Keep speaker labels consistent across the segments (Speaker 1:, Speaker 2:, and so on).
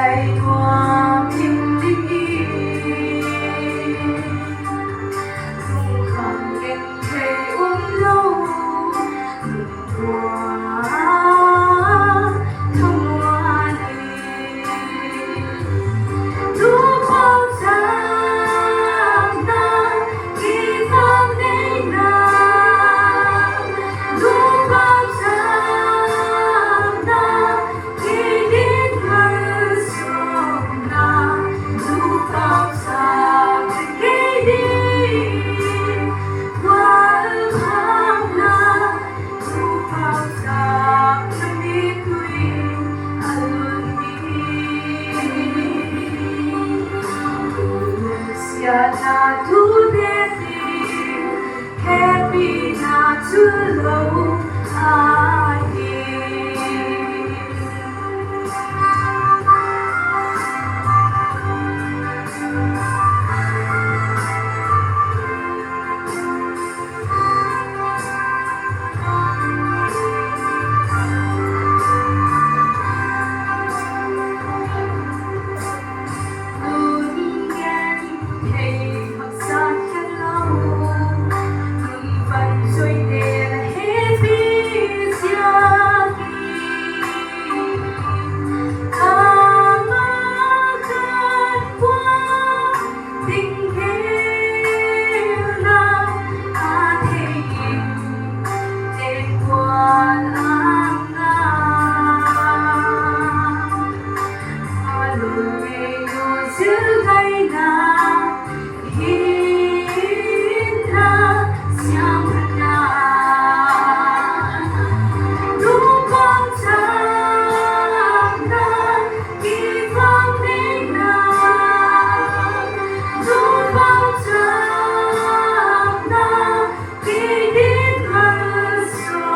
Speaker 1: hoa kim linh y không không em thề uống lâu hoa không hoa đi đủ bao giờ ta khi không đến nào đủ bao giờ ta khi đến mơ sông nào đủ bao giờ khi đi qua tháng nào đủ bao giờ khi quên alun Siana tu desi, happy na tu low ahi. Giữ tay nào hindra siang benar lupa jangan kita benar lupa jangan bikin bersona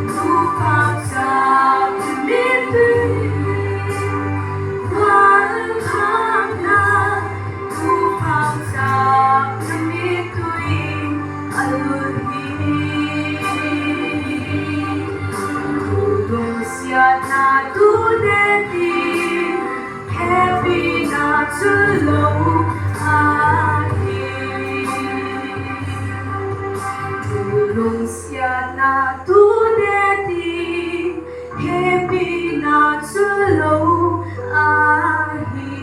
Speaker 1: lupa jangan mimpi Siana tu deti, happy na tu low ahi. Tulung Siana tu deti, happy na tu low ahi.